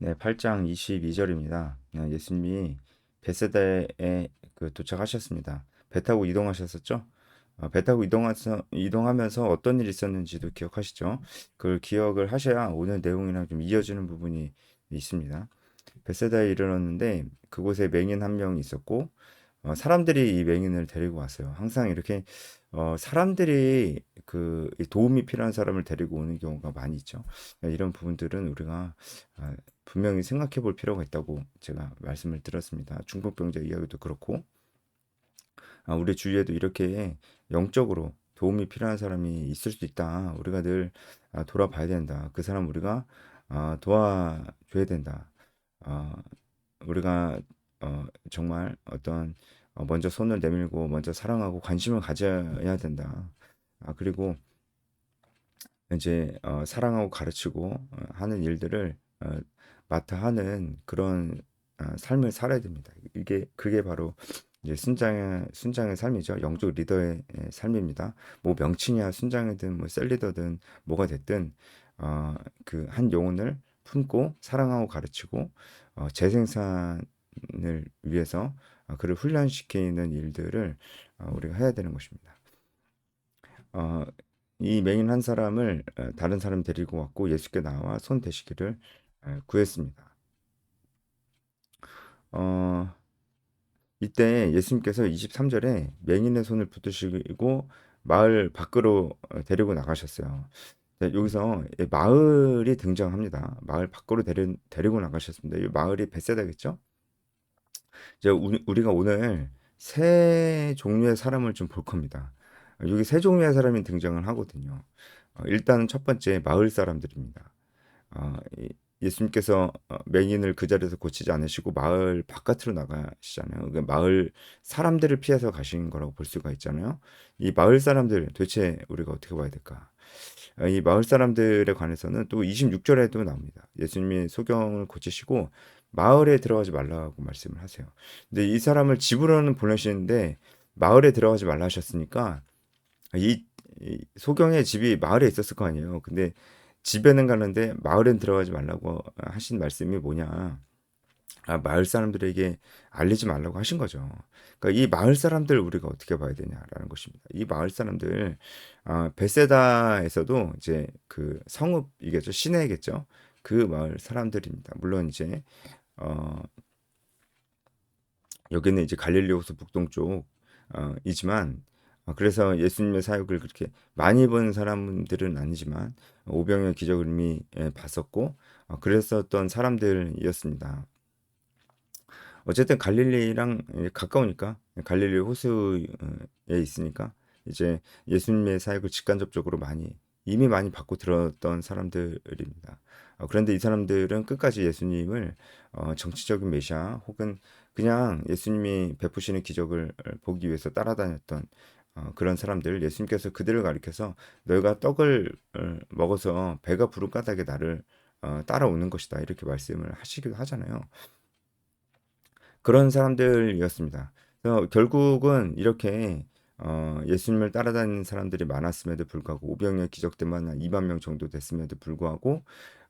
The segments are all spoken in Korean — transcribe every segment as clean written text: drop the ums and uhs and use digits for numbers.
네, 8장 22절입니다. 예수님이 벳세다에 도착하셨습니다. 배 타고 이동하셨었죠? 배 타고 이동하면서 어떤 일이 있었는지도 기억하시죠? 그걸 기억을 하셔야 오늘 내용이랑 좀 이어지는 부분이 있습니다. 벳세다에 이르렀는데 그곳에 맹인 한 명이 있었고 사람들이 이 맹인을 데리고 왔어요. 항상 이렇게 사람들이 이 도움이 필요한 사람을 데리고 오는 경우가 많이 있죠. 이런 부분들은 우리가 분명히 생각해 볼 필요가 있다고 제가 말씀을 드렸습니다. 중풍병자 이야기도 그렇고 우리 주위에도 이렇게 영적으로 도움이 필요한 사람이 있을 수 있다. 우리가 늘 돌아봐야 된다. 그 사람 우리가 도와줘야 된다. 어, 우리가 정말 먼저 손을 내밀고 먼저 사랑하고 관심을 가져야 된다. 그리고 이제 사랑하고 가르치고 하는 일들을 맡아 하는 그런 삶을 살아야 됩니다. 그게 바로 이제 순장의 삶이죠. 영적 리더의 삶입니다. 뭐 명칭이야 순장이든 뭐 셀리더든 뭐가 됐든 그 한 영혼을 품고 사랑하고 가르치고 재생산을 위해서 그를 훈련시키는 일들을 우리가 해야 되는 것입니다. 어, 이 맹인 한 사람을 다른 사람 데리고 왔고 예수께 나와 손 대시기를 구했습니다. 어, 이때 예수님께서 23절에 맹인의 손을 붙드시고 마을 밖으로 데리고 나가셨어요. 네, 여기서 마을이 등장합니다. 마을 밖으로 데리고 나가셨습니다. 이 마을이 벳세다겠죠? 이제 우리가 오늘 세 종류의 사람을 좀 볼 겁니다. 여기 세 종류의 사람이 등장을 하거든요. 일단은 첫 번째 마을 사람들입니다. 예수님께서 맹인을 그 자리에서 고치지 않으시고 마을 바깥으로 나가시잖아요. 그러니까 마을 사람들을 피해서 가신 거라고 볼 수가 있잖아요. 이 마을 사람들 도대체 우리가 어떻게 봐야 될까? 이 마을 사람들에 관해서는 또 26절에도 나옵니다. 예수님이 소경을 고치시고 마을에 들어가지 말라고 말씀을 하세요. 근데 이 사람을 집으로는 보내시는데 마을에 들어가지 말라 하셨으니까 이, 이 소경의 집이 마을에 있었을 거 아니에요. 근데 집에는 가는데 마을엔 들어가지 말라고 하신 말씀이 뭐냐? 마을 사람들에게 알리지 말라고 하신 거죠. 그러니까 이 마을 사람들 우리가 어떻게 봐야 되냐라는 것입니다. 이 마을 사람들 베세다에서도 이제 그 성읍이겠죠, 시내겠죠. 그 마을 사람들입니다. 물론 이제 어, 여기는 이제 갈릴리 호수 북동쪽 이지만 그래서 예수님의 사역을 그렇게 많이 본 사람들은 아니지만 오병이어 기적을 이미 봤었고 그랬었던 사람들이었습니다. 어쨌든 갈릴리랑 가까우니까 갈릴리 호수에 있으니까 이제 예수님의 사역을 직간접적으로 이미 많이 받고 들었던 사람들입니다. 그런데 이 사람들은 끝까지 예수님을 정치적인 메시아 혹은 그냥 예수님이 베푸시는 기적을 보기 위해서 따라다녔던 그런 사람들 예수님께서 그들을 가리켜서 너희가 떡을 먹어서 배가 부른 까닭에 나를 따라오는 것이다 이렇게 말씀을 하시기도 하잖아요. 그런 사람들이었습니다. 그래서 결국은 이렇게 예수님을 따라다니는 사람들이 많았음에도 불구하고 오병이어 기적 때만 한 2만 명 정도 됐음에도 불구하고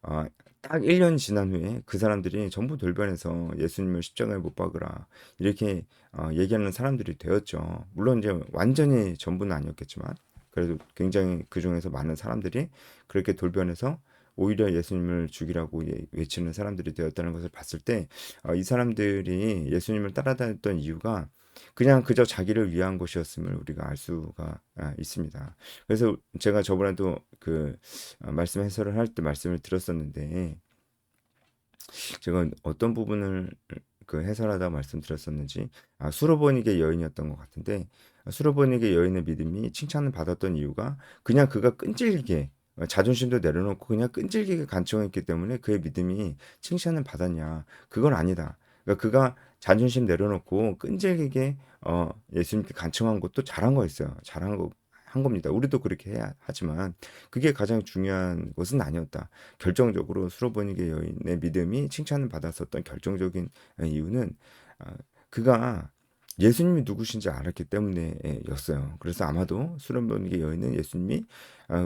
어, 딱 1년 지난 후에 그 사람들이 전부 돌변해서 예수님을 십자가에 못 박으라 이렇게 얘기하는 사람들이 되었죠. 물론 이제 완전히 전부는 아니었겠지만 그래도 굉장히 그 중에서 많은 사람들이 그렇게 돌변해서 오히려 예수님을 죽이라고 외치는 사람들이 되었다는 것을 봤을 때 이 사람들이 예수님을 따라다녔던 이유가 그냥 그저 자기를 위한 것이었음을 우리가 알 수가 있습니다. 그래서 제가 저번에도 말씀 해설을 할 때 말씀을 드렸었는데 제가 어떤 부분을 해설하다 말씀드렸었는지 수로보니게 여인이었던 것 같은데 수로보니게 여인의 믿음이 칭찬을 받았던 이유가 그냥 그가 끈질기게 자존심도 내려놓고 그냥 끈질기게 간청했기 때문에 그의 믿음이 칭찬을 받았냐 그건 아니다. 그러니까 그가 자존심 내려놓고 끈질기게 예수님께 간청한 것도 잘한 거였어요. 잘한 거 한 겁니다. 우리도 그렇게 해야 하지만 그게 가장 중요한 것은 아니었다. 결정적으로 수로보니게 여인의 믿음이 칭찬을 받았었던 결정적인 이유는 그가 예수님이 누구신지 알았기 때문에였어요. 그래서 아마도 수련본의 여인은 예수님이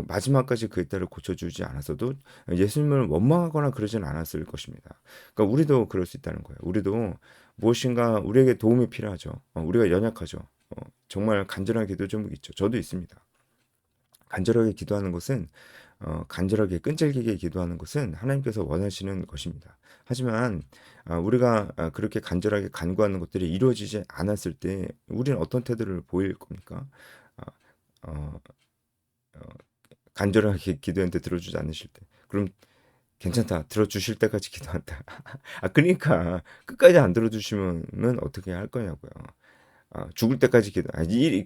마지막까지 그의 딸을 고쳐주지 않았어도 예수님을 원망하거나 그러진 않았을 것입니다. 그러니까 우리도 그럴 수 있다는 거예요. 우리도 무엇인가 우리에게 도움이 필요하죠. 우리가 연약하죠. 정말 간절한 기도 좀 있죠. 저도 있습니다. 간절하게 기도하는 것은 간절하게 끈질기게 기도하는 것은 하나님께서 원하시는 것입니다. 하지만 우리가 그렇게 간절하게 간구하는 것들이 이루어지지 않았을 때 우리는 어떤 태도를 보일 겁니까? 아, 어, 어, 간절하게 기도했는데 들어주지 않으실 때 그럼 괜찮다 들어주실 때까지 기도한다. 그러니까 끝까지 안 들어주시면 어떻게 할 거냐고요. 죽을 때까지 기도.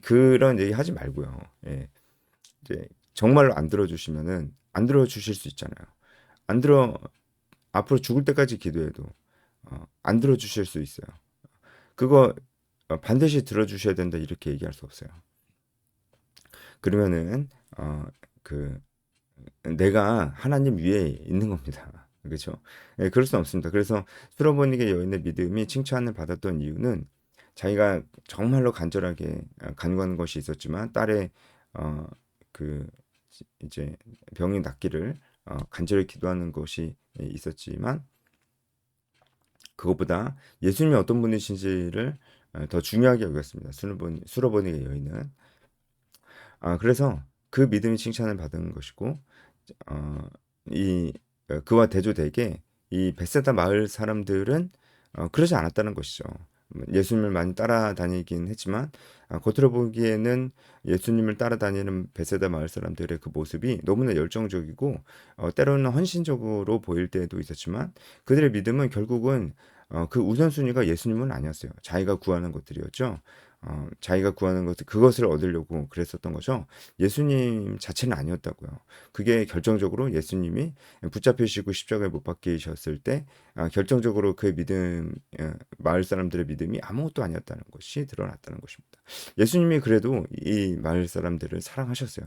그런 얘기 하지 말고요. 예. 이제 정말로 안 들어주시면은 안 들어주실 수 있잖아요. 안 들어 앞으로 죽을 때까지 기도해도 안 들어주실 수 있어요. 그거 반드시 들어주셔야 된다 이렇게 얘기할 수 없어요. 그러면은 그 내가 하나님 위에 있는 겁니다. 그렇죠? 예, 그럴 수 없습니다. 그래서 수로보니게 여인의 믿음이 칭찬을 받았던 이유는 자기가 정말로 간절하게 간구하는 것이 있었지만 딸의 어, 그 이제 병이 낫기를 간절히 기도하는 것이 있었지만 그것보다 예수님이 어떤 분이신지를 더 중요하게 여겼습니다. 수로보니의 여인은 그래서 그 믿음이 칭찬을 받은 것이고 어, 이 그와 대조되게 이 벳세다 마을 사람들은 그러지 않았다는 것이죠. 예수님을 많이 따라다니긴 했지만 겉으로 보기에는 예수님을 따라다니는 벳세다 마을 사람들의 그 모습이 너무나 열정적이고 때로는 헌신적으로 보일 때도 있었지만 그들의 믿음은 결국은 그 우선순위가 예수님은 아니었어요. 자기가 구하는 것들이었죠. 자기가 구하는 것들 그것을 얻으려고 그랬었던 거죠. 예수님 자체는 아니었다고요. 그게 결정적으로 예수님이 붙잡히시고 십자가에 못 박히셨을 때 결정적으로 그의 믿음 마을 사람들의 믿음이 아무것도 아니었다는 것이 드러났다는 것입니다. 예수님이 그래도 이 마을 사람들을 사랑하셨어요.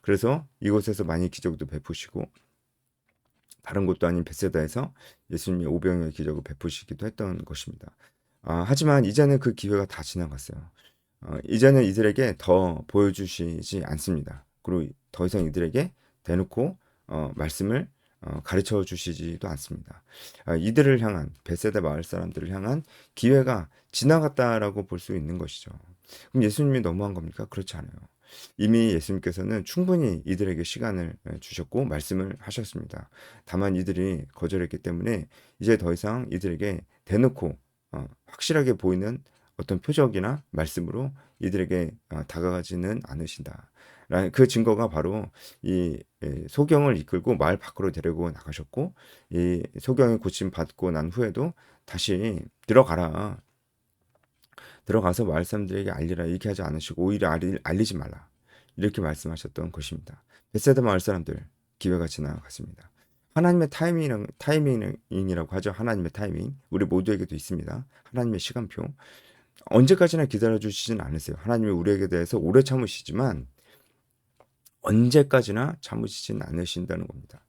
그래서 이곳에서 많이 기적도 베푸시고 다른 곳도 아닌 벳세다에서 예수님이 오병이어의 기적을 베푸시기도 했던 것입니다. 하지만 이제는 그 기회가 다 지나갔어요. 이제는 이들에게 더 보여주시지 않습니다. 그리고 더 이상 이들에게 대놓고 말씀을 가르쳐 주시지도 않습니다. 이들을 향한 벳세다 마을 사람들을 향한 기회가 지나갔다라고 볼 수 있는 것이죠. 그럼 예수님이 너무한 겁니까? 그렇지 않아요. 이미 예수님께서는 충분히 이들에게 시간을 주셨고 말씀을 하셨습니다. 다만 이들이 거절했기 때문에 이제 더 이상 이들에게 대놓고 확실하게 보이는 어떤 표적이나 말씀으로 이들에게 다가가지는 않으신다. 그 증거가 바로 이 소경을 이끌고 마을 밖으로 데리고 나가셨고 이 소경이 고침 받고 난 후에도 다시 들어가서 마을 사람들에게 알리라 이렇게 하지 않으시고 오히려 알리지 말라 이렇게 말씀하셨던 것입니다. 벳세다 마을 사람들 기회가 지나갔습니다. 하나님의 타이밍이라고 하죠. 하나님의 타이밍 우리 모두에게도 있습니다. 하나님의 시간표 언제까지나 기다려 주시진 않으세요. 하나님이 우리에게 대해서 오래 참으시지만 언제까지나 참으시진 않으신다는 겁니다.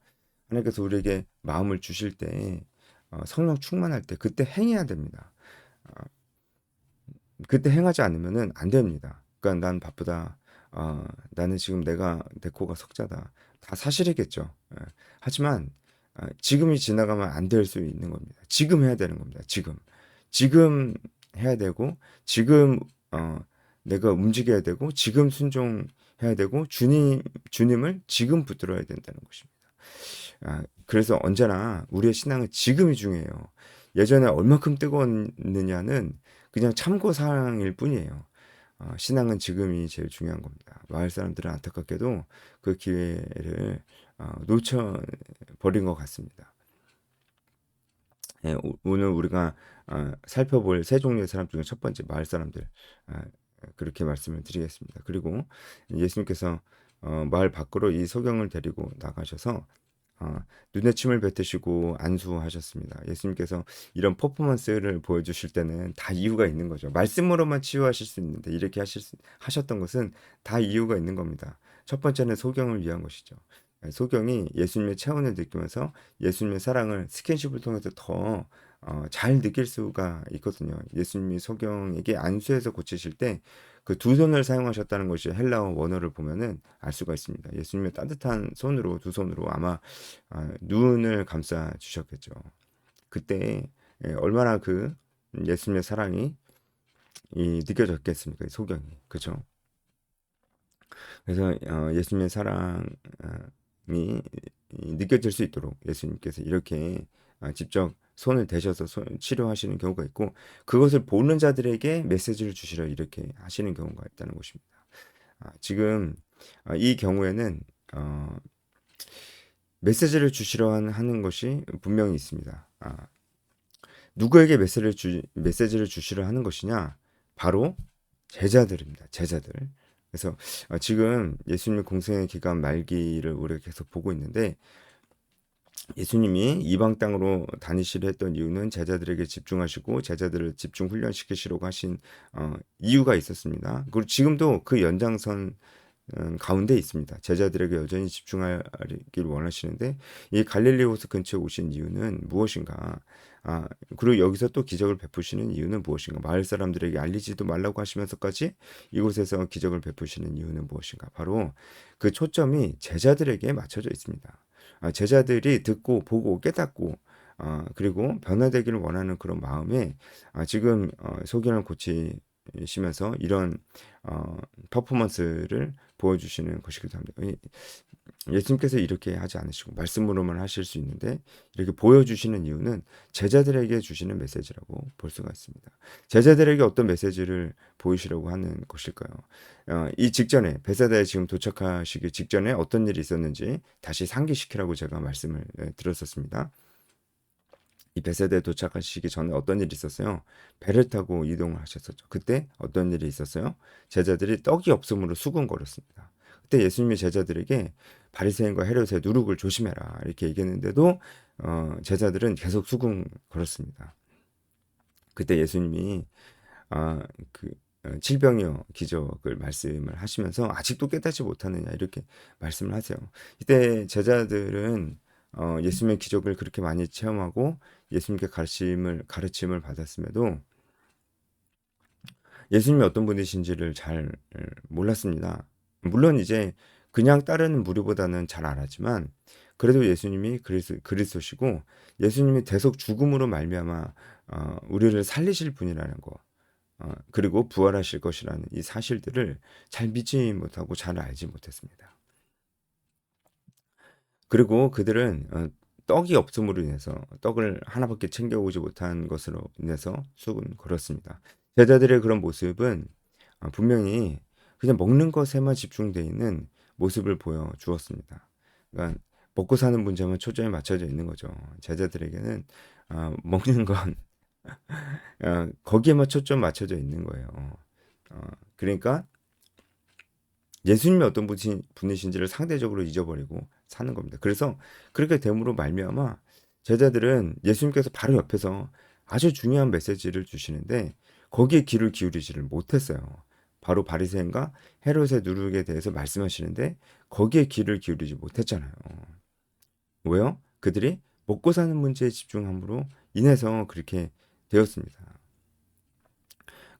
하나님께서 우리에게 마음을 주실 때 성령 충만할 때 그때 행해야 됩니다. 그때 행하지 않으면은 안 됩니다. 그러니까 난 바쁘다. 나는 지금 내 코가 석자다. 다 사실이겠죠. 예. 하지만 지금이 지나가면 안 될 수 있는 겁니다. 지금 해야 되는 겁니다. 지금 해야 되고 지금 내가 움직여야 되고 지금 순종해야 되고 주님을 지금 붙들어야 된다는 것입니다. 그래서 언제나 우리의 신앙은 지금이 중요해요. 예전에 얼마큼 뜨거웠느냐는 그냥 참고 사항일 뿐이에요. 신앙은 지금이 제일 중요한 겁니다. 마을 사람들은 안타깝게도 그 기회를 놓쳐버린 것 같습니다. 예, 오늘 우리가 살펴볼 세 종류의 사람 중에 첫 번째 마을 사람들 그렇게 말씀을 드리겠습니다. 그리고 예수님께서 마을 밖으로 이 소경을 데리고 나가셔서 눈에 침을 뱉으시고 안수하셨습니다. 예수님께서 이런 퍼포먼스를 보여주실 때는 다 이유가 있는 거죠. 말씀으로만 치유하실 수 있는데 이렇게 하셨던 것은 다 이유가 있는 겁니다. 첫 번째는 소경을 위한 것이죠. 소경이 예수님의 체온을 느끼면서 예수님의 사랑을 스킨십을 통해서 더 잘 느낄 수가 있거든요. 예수님이 소경에게 안수해서 고치실 때 그 두 손을 사용하셨다는 것이 헬라어 원어를 보면은 알 수가 있습니다. 예수님의 따뜻한 손으로 두 손으로 아마 눈을 감싸 주셨겠죠. 그때 얼마나 그 예수님의 사랑이 느껴졌겠습니까? 소경이. 그죠? 그래서 예수님의 사랑이 느껴질 수 있도록 예수님께서 이렇게 직접 손을 대셔서 치료하시는 경우가 있고 그것을 보는 자들에게 메시지를 주시려 이렇게 하시는 경우가 있다는 것입니다. 지금 이 경우에는 어, 메시지를 주시려 하는 것이 분명히 있습니다. 누구에게 메시지를 주시려 하는 것이냐? 바로 제자들입니다. 제자들. 그래서 지금 예수님의 공생의 기간 말기를 우리가 계속 보고 있는데 예수님이 이방 땅으로 다니시려 했던 이유는 제자들에게 집중하시고 제자들을 집중 훈련시키시려고 하신 이유가 있었습니다. 그리고 지금도 그 연장선 가운데 있습니다. 제자들에게 여전히 집중하길 원하시는데 이 갈릴리 호수 근처에 오신 이유는 무엇인가? 그리고 여기서 또 기적을 베푸시는 이유는 무엇인가? 마을 사람들에게 알리지도 말라고 하시면서까지 이곳에서 기적을 베푸시는 이유는 무엇인가? 바로 그 초점이 제자들에게 맞춰져 있습니다. 제자들이 듣고 보고 깨닫고 그리고 변화되기를 원하는 그런 마음에 지금 소견을 고치시면서 이런 퍼포먼스를 보여주시는 것이기도 합니다. 예수님께서 이렇게 하지 않으시고 말씀으로만 하실 수 있는데 이렇게 보여주시는 이유는 제자들에게 주시는 메시지라고 볼 수가 있습니다. 제자들에게 어떤 메시지를 보이시려고 하는 것일까요? 이 직전에 베사다에 지금 도착하시기 직전에 어떤 일이 있었는지 다시 상기시키라고 제가 말씀을 드렸었습니다. 이 베세다에 도착하시기 전에 어떤 일이 있었어요? 배를 타고 이동을 하셨었죠. 그때 어떤 일이 있었어요? 제자들이 떡이 없음으로 수군거렸습니다. 그때 예수님이 제자들에게 바리새인과 헤롯의 누룩을 조심해라 이렇게 얘기했는데도 제자들은 계속 수군거렸습니다. 그때 예수님이 그 질병이요 기적을 말씀을 하시면서 아직도 깨닫지 못하느냐 이렇게 말씀을 하세요. 이때 제자들은 예수님의 기적을 그렇게 많이 체험하고 예수님께 가르침을 받았음에도 예수님이 어떤 분이신지를 잘 몰랐습니다. 물론 이제 그냥 따르는 무리보다는 잘 알았지만 그래도 예수님이 그리스도시고 예수님이 대속 죽음으로 말미암아 우리를 살리실 분이라는 거 그리고 부활하실 것이라는 이 사실들을 잘 믿지 못하고 잘 알지 못했습니다. 그리고 그들은 떡이 없음으로 인해서 떡을 하나밖에 챙겨오지 못한 것으로 인해서 속은 그렇습니다. 제자들의 그런 모습은 분명히 그냥 먹는 것에만 집중되어 있는 모습을 보여주었습니다. 그러니까 먹고 사는 문제만 초점이 맞춰져 있는 거죠. 제자들에게는 먹는 건 거기에만 초점 맞춰져 있는 거예요. 그러니까 예수님이 어떤 분이신지를 상대적으로 잊어버리고 사는 겁니다. 그래서 그렇게 됨으로 말미암아 제자들은 예수님께서 바로 옆에서 아주 중요한 메시지를 주시는데 거기에 귀를 기울이지를 못했어요. 바로 바리새인과 헤롯의 누룩에 대해서 말씀하시는데 거기에 귀를 기울이지 못했잖아요. 왜요? 그들이 먹고 사는 문제에 집중함으로 인해서 그렇게 되었습니다.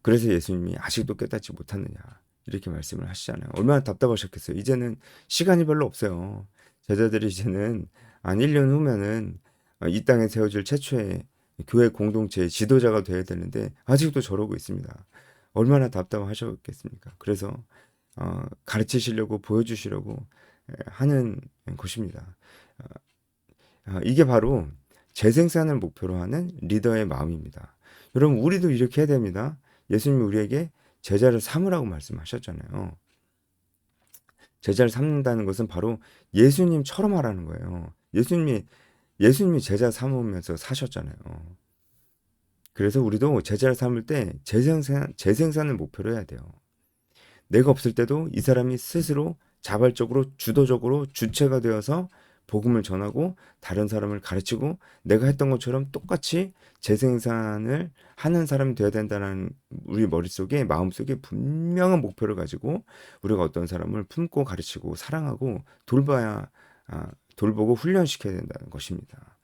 그래서 예수님이 아직도 깨닫지 못하느냐 이렇게 말씀을 하시잖아요. 얼마나 답답하셨겠어요. 이제는 시간이 별로 없어요. 제자들이 이제는 한 1년 후면은 이 땅에 세워질 최초의 교회 공동체의 지도자가 되어야 되는데 아직도 저러고 있습니다. 얼마나 답답하셨겠습니까? 그래서 가르치시려고 보여주시려고 하는 것입니다. 이게 바로 재생산을 목표로 하는 리더의 마음입니다. 여러분 우리도 이렇게 해야 됩니다. 예수님이 우리에게 제자를 삼으라고 말씀하셨잖아요. 제자를 삼는다는 것은 바로 예수님처럼 하라는 거예요. 예수님이 제자 삼으면서 사셨잖아요. 그래서 우리도 제자를 삼을 때 재생산을 목표로 해야 돼요. 내가 없을 때도 이 사람이 스스로 자발적으로 주도적으로 주체가 되어서 복음을 전하고 다른 사람을 가르치고 내가 했던 것처럼 똑같이 재생산을 하는 사람이 되어야 된다는 우리 머릿속에 마음속에 분명한 목표를 가지고 우리가 어떤 사람을 품고 가르치고 사랑하고 돌보고 훈련시켜야 된다는 것입니다.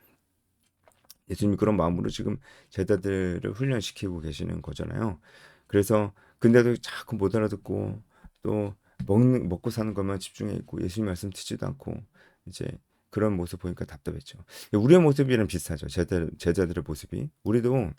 예수님이 그런 마음으로 지금 제자들을 훈련시키고 계시는 거잖아요. 그래서 근데도 자꾸 못 알아듣고 또 먹고 사는 것만 집중해 있고 예수님 말씀 듣지도 않고 이제 그런 모습 보니까 답답했죠. 우리의 모습이랑 비슷하죠. 제자들의 모습이. 우리도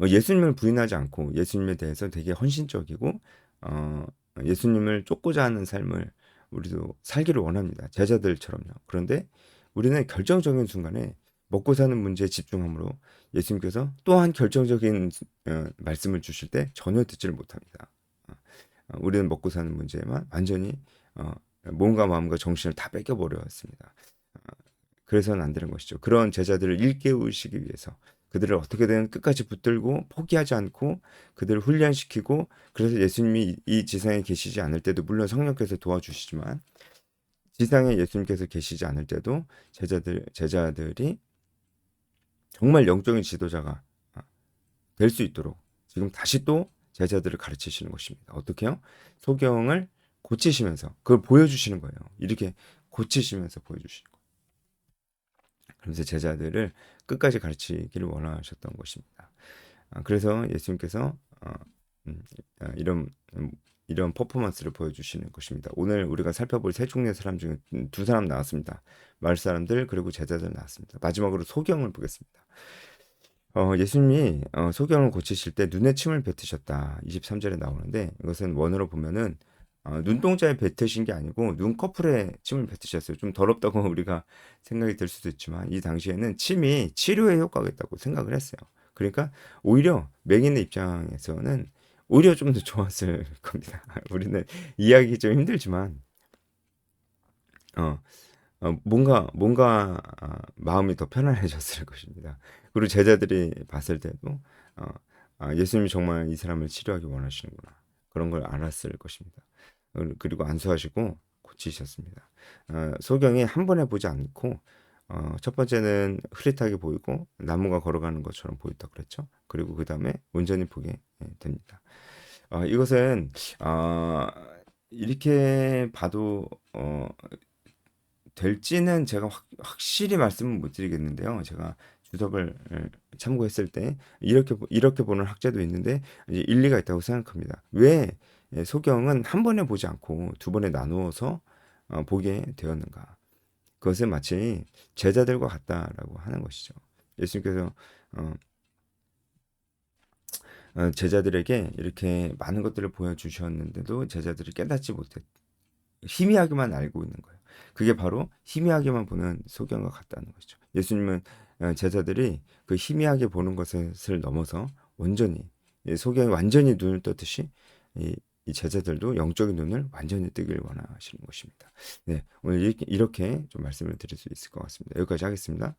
예수님을 부인하지 않고 예수님에 대해서 되게 헌신적이고 어, 예수님을 쫓고자 하는 삶을 우리도 살기를 원합니다. 제자들처럼요. 그런데 우리는 결정적인 순간에 먹고 사는 문제에 집중함으로 예수님께서 또한 결정적인 말씀을 주실 때 전혀 듣지를 못합니다. 우리는 먹고 사는 문제에만 완전히 어, 몸과 마음과 정신을 다 뺏겨버렸습니다. 그래서는 안 되는 것이죠. 그런 제자들을 일깨우시기 위해서 그들을 어떻게든 끝까지 붙들고 포기하지 않고 그들을 훈련시키고 그래서 예수님이 이 지상에 계시지 않을 때도 물론 성령께서 도와주시지만 지상에 예수님께서 계시지 않을 때도 제자들이 정말 영적인 지도자가 될 수 있도록 지금 다시 또 제자들을 가르치시는 것입니다. 어떻게요? 소경을 고치시면서 그걸 보여주시는 거예요. 이렇게 고치시면서 보여주시는 거예요. 그러면서 제자들을 끝까지 가르치기를 원하셨던 것입니다. 그래서 예수님께서 음, 이런 이런 퍼포먼스를 보여주시는 것입니다. 오늘 우리가 살펴볼 세 종류의 사람 중에 두 사람 나왔습니다. 마을 사람들 그리고 제자들 나왔습니다. 마지막으로 소경을 보겠습니다. 예수님이 소경을 고치실 때 눈에 침을 뱉으셨다. 23절에 나오는데 이것은 원어로 보면은 눈동자에 뱉으신 게 아니고 눈꺼풀에 침을 뱉으셨어요. 좀 더럽다고 우리가 생각이 들 수도 있지만 이 당시에는 침이 치료에 효과가 있다고 생각을 했어요. 그러니까 오히려 맹인의 입장에서는 오히려 좀 더 좋았을 겁니다. 우리는 이해하기 좀 힘들지만 어, 마음이 더 편안해졌을 것입니다. 그리고 제자들이 봤을 때도 어, 예수님이 정말 이 사람을 치료하기 원하시는구나. 그런 걸 알았을 것입니다. 그리고 안수하시고 고치셨습니다. 소경이 한 번에 보지 않고 첫 번째는 흐릿하게 보이고 나무가 걸어가는 것처럼 보였다 그랬죠. 그리고 그 다음에 온전히 보게 됩니다. 이것은 이렇게 봐도 될지는 제가 확실히 말씀을 못 드리겠는데요. 제가 주석을 참고했을 때 이렇게 보는 학자도 있는데 이제 일리가 있다고 생각합니다. 왜 소경은 한 번에 보지 않고 두 번에 나누어서 보게 되었는가? 그것은 마치 제자들과 같다라고 하는 것이죠. 예수님께서 어, 제자들에게 이렇게 많은 것들을 보여주셨는데도 제자들이 깨닫지 못했. 희미하게만 알고 있는 거예요. 그게 바로 희미하게만 보는 소경과 같다는 것이죠. 예수님은 제자들이 그 희미하게 보는 것을 넘어서 온전히 소경이 완전히 눈을 떴듯이 이 제자들도 영적인 눈을 완전히 뜨길 원하시는 것입니다. 네, 오늘 이렇게 좀 말씀을 드릴 수 있을 것 같습니다. 여기까지 하겠습니다.